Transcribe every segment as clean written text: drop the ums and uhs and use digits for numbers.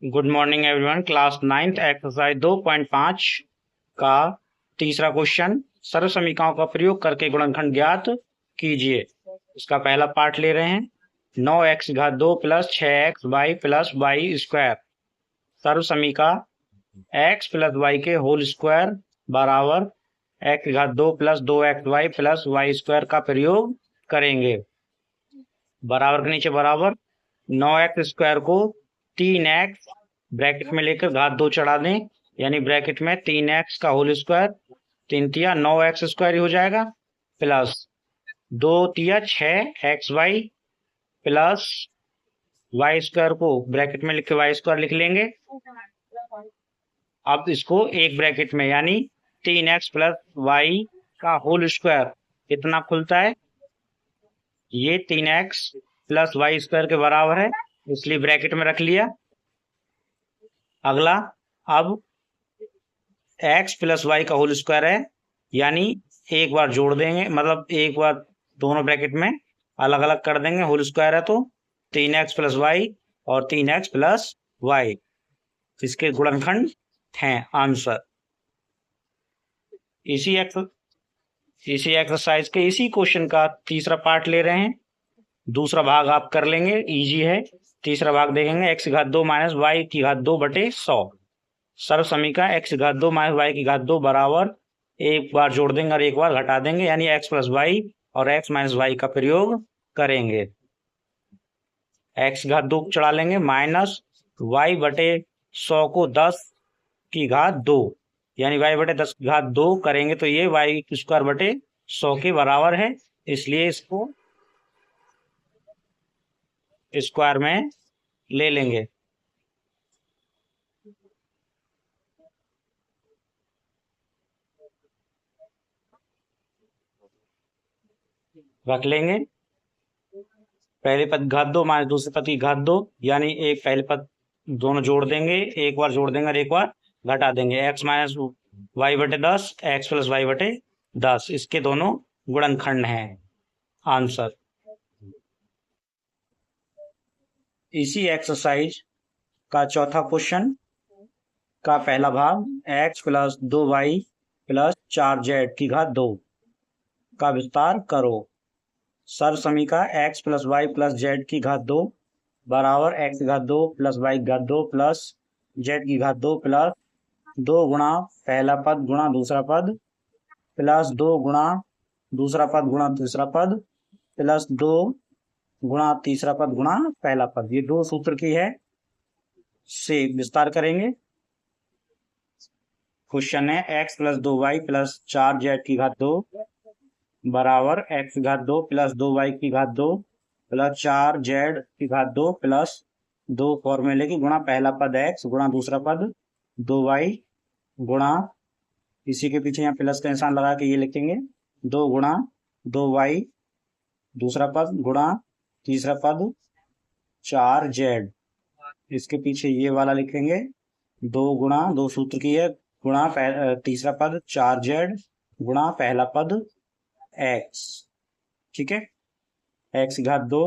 Good morning everyone. Class 9th exercise 2.5 का तीसरा question, सर्व समीकरणों का प्रयोग करके गुणनखंड ज्ञात कीजिए। इसका पहला पार्ट ले रहे हैं। 9x घात 2 plus 6xy plus y square सर्व समीका x प्लस वाई के होल स्क्वायर बराबर x घात 2 plus 2xy plus y square का प्रयोग करेंगे। बराबर के नीचे बराबर 9x स्क्वायर को 3x ब्रैकेट में लेकर घात 2 चढ़ा दें, यानी ब्रैकेट में 3x का होल स्क्वायर, 3 तिया 9x स्क्वायर ही हो जाएगा, प्लस 2 तिया 6xy प्लस वाई स्क्वायर को ब्रैकेट में लिख के वाई स्क्वायर लिख लेंगे। अब इसको एक ब्रैकेट में यानी 3x प्लस वाई का होल स्क्वायर कितना खुलता है, ये 3x प्लस वाई स्क्वायर के बराबर है, इसलिए ब्रैकेट में रख लिया। अगला, अब x प्लस वाई का होल स्क्वायर है, यानी एक बार जोड़ देंगे, मतलब एक बार दोनों ब्रैकेट में अलग अलग कर देंगे। होल स्क्वायर है तो 3x प्लस वाई और 3x प्लस वाई इसके गुणनखंड हैं। आंसर इसी एक्सरसाइज के इसी क्वेश्चन का तीसरा पार्ट ले रहे हैं। दूसरा भाग आप कर लेंगे, इजी है। तीसरा भाग देखेंगे, x घात 2 माइनस वाई की घात 2 बटे 100 सर्व समीकरण x घात 2 माइनस वाई की घात 2 बराबर एक बार जोड़ देंगे और एक बार घटा देंगे, यानी x प्लस वाई और x माइनस वाई का प्रयोग करेंगे। x घात 2 चढ़ा लेंगे, माइनस वाई बटे 100 को 10 की घात 2, यानी y बटे 10 की घात 2 करेंगे तो ये वाई स्क्वायर बटे 100 के बराबर है, इसलिए इसको स्क्वायर में ले लेंगे। रख लेंगे पहले पद घात 2 माइनस दूसरे पद की घात 2, यानी एक पहले पद दोनों जोड़ देंगे, एक बार जोड़ देंगे और एक बार घटा देंगे। x माइनस वाई बटे 10 x प्लस वाई बटे 10 इसके दोनों गुणनखंड हैं। आंसर इसी एक्सरसाइज का चौथा क्वेश्चन का पहला भाग, x plus 2y plus 4z की घात 2 का विस्तार करो। सर्व समीका x plus y plus z की घात 2 बराबर x घात 2 प्लस वाई घात 2 प्लस जेड की घात 2 प्लस 2 गुणा पहला पद गुणा दूसरा पद प्लस 2 गुणा दूसरा पद गुणा तीसरा पद प्लस 2 गुणा तीसरा पद गुणा पहला पद। ये दो सूत्र की है, से विस्तार करेंगे। क्वेश्चन है x plus 2y plus 4z की घात 2 बराबर x घात 2 प्लस 2y की घात 2 प्लस 4z की घात 2 प्लस 2 फॉर्मूले की गुणा पहला पद x गुणा दूसरा पद 2y गुणा, इसी के पीछे यहाँ प्लस का निशान लगा के ये लिखेंगे 2 गुणा 2y दूसरा पद गुणा तीसरा पद 4z, इसके पीछे ये वाला लिखेंगे 2 गुणा 2 सूत्र की है गुणा तीसरा पद 4z गुणा पहला पद x। ठीक है, x की घात 2,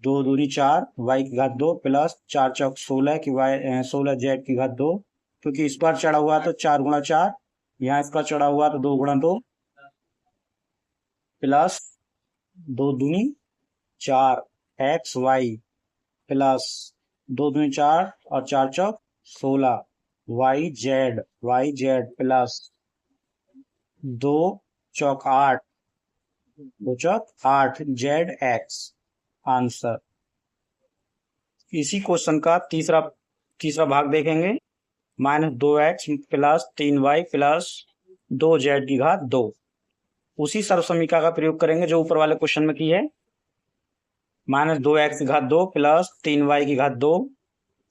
2 दूनी 4 y की घात 2 प्लस 4 चौक 16 की y 16z की घात 2, क्योंकि स्क्वायर चढ़ा हुआ तो 4 गुणा 4, यहाँ इसका चढ़ा हुआ तो 2 गुणा 2 प्लस 2 दूनी 4 एक्स वाई प्लस 2 दूनी 4 और 4 चौक 16 वाई जेड प्लस 2 चौक 8 2 चौक 8 जेड एक्स। आंसर इसी क्वेश्चन का तीसरा भाग देखेंगे, minus 2x plus 3y plus 2z की घात 2। उसी सर्व समीकरण का प्रयोग करेंगे जो ऊपर वाले क्वेश्चन में की है। माइनस 2x की घात 2 प्लस 3y की घात 2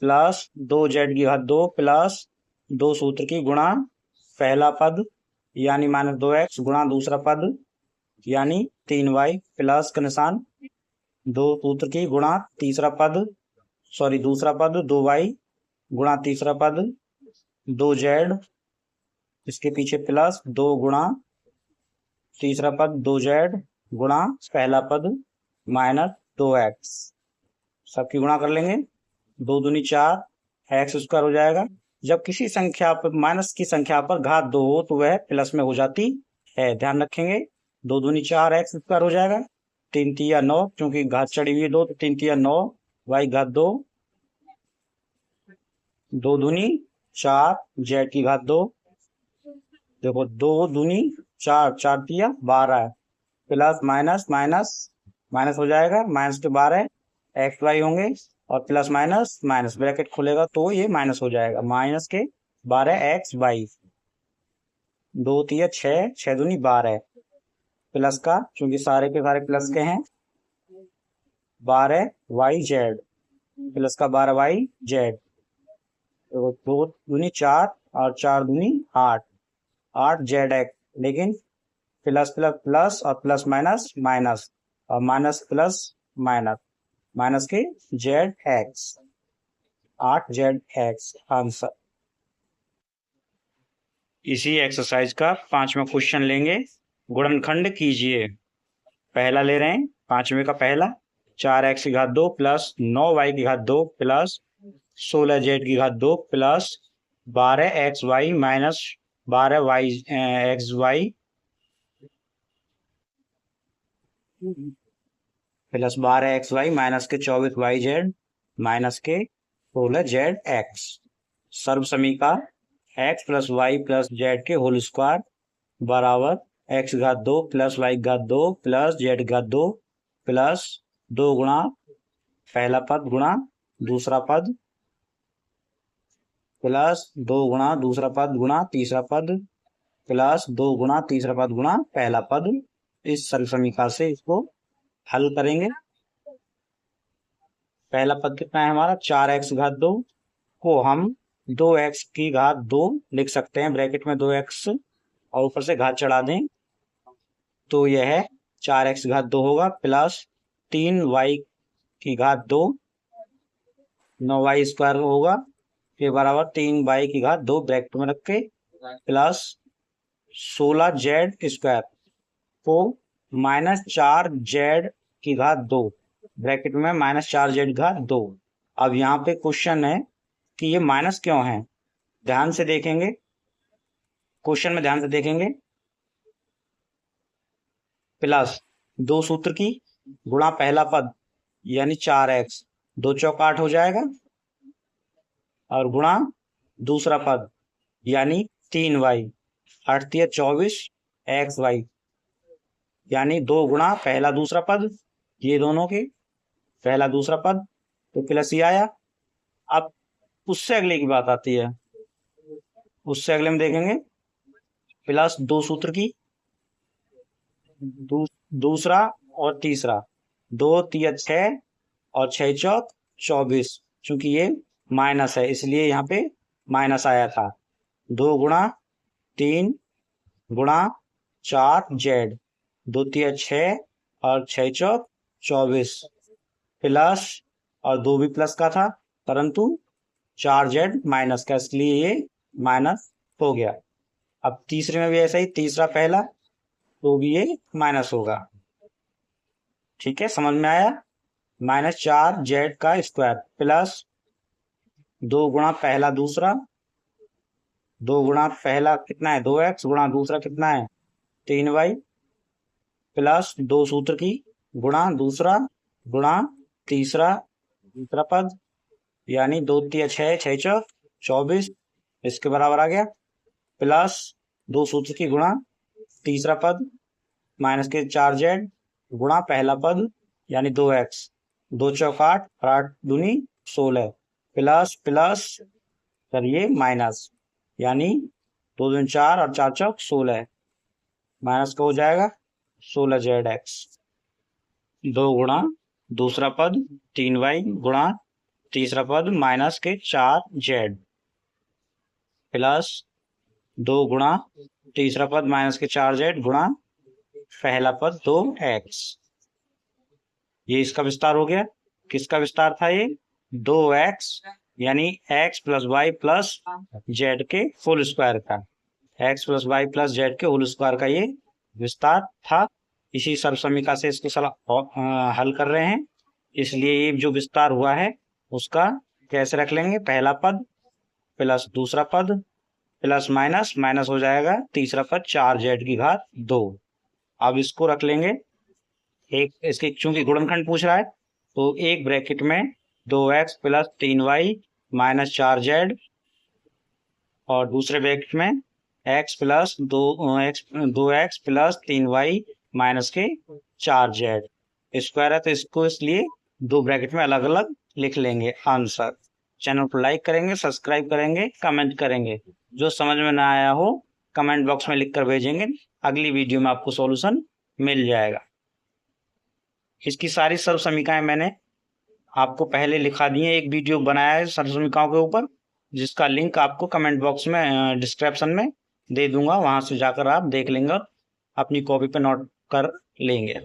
प्लस 2z की घात 2 प्लस 2 सूत्र की गुणा पहला पद यानी माइनस 2x गुणा दूसरा पद यानी 3y प्लस का निशान 2 सूत्र की गुणा तीसरा पद दूसरा पद 2y गुणा तीसरा पद 2z, इसके पीछे प्लस 2 गुणा तीसरा पद 2z गुणा पहला पद माइनस 2x, सबकी गुणा कर लेंगे। 2 दूनी 4 एक्स स्क्वायर हो जाएगा। जब किसी संख्या पर माइनस की संख्या पर घात 2 हो तो वह प्लस में हो जाती है, ध्यान रखेंगे। 2 दूनी 4 एक्स स्क्वायर हो जाएगा। 3 तिया 9, क्योंकि घात चढ़ी हुई है 2 तो 3 तिया 9 वाई घात 2। 2 दूनी 4 जेड की घात 2। देखो 2 दूनी 4, 4 तिया 12 प्लस माइनस माइनस माइनस हो जाएगा, माइनस के 12 एक्स वाई होंगे और प्लस माइनस माइनस ब्रैकेट खुलेगा तो ये माइनस हो जाएगा, माइनस के 12 एक्स वाई। 2 तिया 6, 6 दूनी 12 प्लस का, क्योंकि सारे के सारे प्लस के हैं, 12 वाई जेड प्लस का 12 वाई जेड। तो 2 दूनी 4 और 4 दूनी 8, 8 जेड एक्स। लेकिन प्लस प्लस प्लस और प्लस माइनस माइनस और माइनस प्लस माइनस, माइनस के Z x, 8 Z x answer. इसी एक्सरसाइज का 5वां क्वेश्चन लेंगे। गुणनखंड कीजिए। पहला ले रहे हैं, 5वें का पहला, 4x की घात 2 प्लस 9y की घात 2 प्लस 16z की घात 2 plus 12xy minus 12xy plus 12xy minus के 24yz माइनस के 16zx। सर्व समीका x plus y plus z के होल स्क्वायर बराबर x घात 2 प्लस वाई घात 2 प्लस जेड घात 2 प्लस 2 गुणा पहला पद गुणा दूसरा पद प्लस 2 गुणा दूसरा पद गुणा तीसरा पद प्लस 2 गुणा तीसरा पद गुणा पहला पद। इस सर्व समीकरण से इसको हल करेंगे। पहला पद कितना है हमारा, 4x घात 2 को हम 2x की घात 2 लिख सकते हैं, ब्रैकेट में 2x और ऊपर से घात चढ़ा दें तो यह 4x घात 2 होगा प्लस 3y की घात 2, 9y स्क्वायर होगा के बराबर 3y की घात 2 ब्रैकेट में रख के प्लस 16z स्क्वायर को माइनस 4z की घात 2 ब्रैकेट में माइनस 4z घात 2। अब यहाँ पे क्वेश्चन है कि ये माइनस क्यों है, ध्यान से देखेंगे, क्वेश्चन में ध्यान से देखेंगे। प्लस 2 सूत्र की गुणा पहला पद यानी 4x, 2 चौक 8 हो जाएगा और गुणा दूसरा पद यानी 3y, 8 तिया 24 xy यानी 2 गुणा पहला दूसरा पद, ये दोनों के पहला दूसरा पद तो प्लस ही आया। अब उससे अगले की बात आती है, उससे अगले में देखेंगे प्लस 2 सूत्र की दूसरा और तीसरा, 2 तिया 6 और 6 चौक 24, चूंकि ये माइनस है इसलिए यहाँ पे माइनस आया था। 2 गुणा 3 गुणा 4 जेड, 2 तिया 6 और 6 चौक 24 प्लस, और 2 भी प्लस का था परंतु 4 जेड माइनस का, इसलिए ये माइनस हो गया। अब तीसरे में भी ऐसा ही, तीसरा पहला तो भी ये माइनस होगा। ठीक है, समझ में आया। माइनस 4 जेड का स्क्वायर प्लस 2 गुणा पहला दूसरा, 2 गुणा पहला कितना है 2x गुणा दूसरा कितना है 3y प्लस 2 सूत्र की गुणा दूसरा गुणा तीसरा दूसरा पद यानी 2 तिया 6, 6 चौक 24 इसके बराबर आ गया प्लस 2 सूत्र की गुणा तीसरा पद माइनस के 4 जेड गुणा पहला पद यानी 2x, 2 चौक 8 और 8 दूनी 16 प्लस प्लस करिए माइनस यानी 2 दूनी 4 और 4 चौक 16 माइनस का हो जाएगा 16zx। 2 गुणा दूसरा पद 3y गुणा तीसरा पद माइनस के 4z प्लस 2 गुणा तीसरा पद माइनस के 4z गुणा पहला पद 2x। ये इसका विस्तार हो गया। किसका विस्तार था ये 2x यानी x plus y plus z के होल स्क्वायर का, x plus y plus z के होल स्क्वायर का ये विस्तार था। इसी सर्व समीकरण से इसको हल कर रहे हैं, इसलिए ये जो विस्तार हुआ है उसका कैसे रख लेंगे, पहला पद प्लस दूसरा पद प्लस माइनस माइनस हो जाएगा तीसरा पद 4z की घात 2। अब इसको रख लेंगे एक, इसके चूंकि गुणनखंड पूछ रहा है तो एक ब्रैकेट में 2x plus 3y minus 4z और दूसरे ब्रैकेट में x plus 2x plus 3y minus के 4z स्क्वायर है तो इसको इसलिए दो ब्रैकेट में अलग अलग लिख लेंगे आंसर। चैनल को लाइक करेंगे, सब्सक्राइब करेंगे, कमेंट करेंगे। जो समझ में ना आया हो कमेंट बॉक्स में लिख कर भेजेंगे, अगली वीडियो में आपको सॉल्यूशन मिल जाएगा। इसकी सारी सर्व समीकरणाएं मैंने आपको पहले लिखा दी है, एक वीडियो बनाया है सर्व समीकरणों के ऊपर जिसका लिंक आपको कमेंट बॉक्स में डिस्क्रिप्शन में दे दूंगा, वहां से जाकर आप देख लेंगे और अपनी कॉपी पे नोट कर लेंगे।